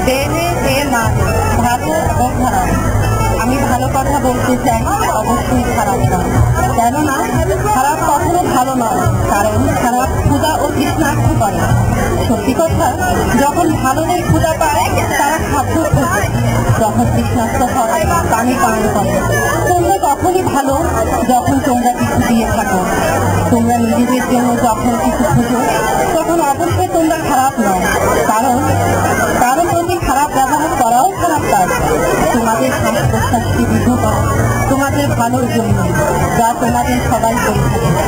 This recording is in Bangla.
দেহে যে মানে ভালো ও খারাপ, আমি ভালো কথা বলতে চাই, অবশ্যই খারাপ না। কেননা খারাপ কখনো ভালো নয়, কারণ খারাপ ক্ষুধা ও তৃষ্ণার্থ করে। সত্যি কথা, যখন ভালোদের ক্ষুধা পায় তারা খাদ্য খোঁজে, যখন তৃষ্ণার্থ হয় পানি পান করে। তোমরা তখনই ভালো যখন তোমরা কিছু দিয়ে থাকো। তোমরা নিজেদের জন্য যখন কিছু খোঁজো তখন অবশ্যই তোমরা খারাপ নয়, কারণ কারো প্রতি খারাপ ব্যবহার করাও খারাপ কাজ। তোমাদের শ্বাস প্রশ্বাসকে বিধ করো তোমাদের ভালোর জন্য, যা তোমাদের সবাই করে থাকে।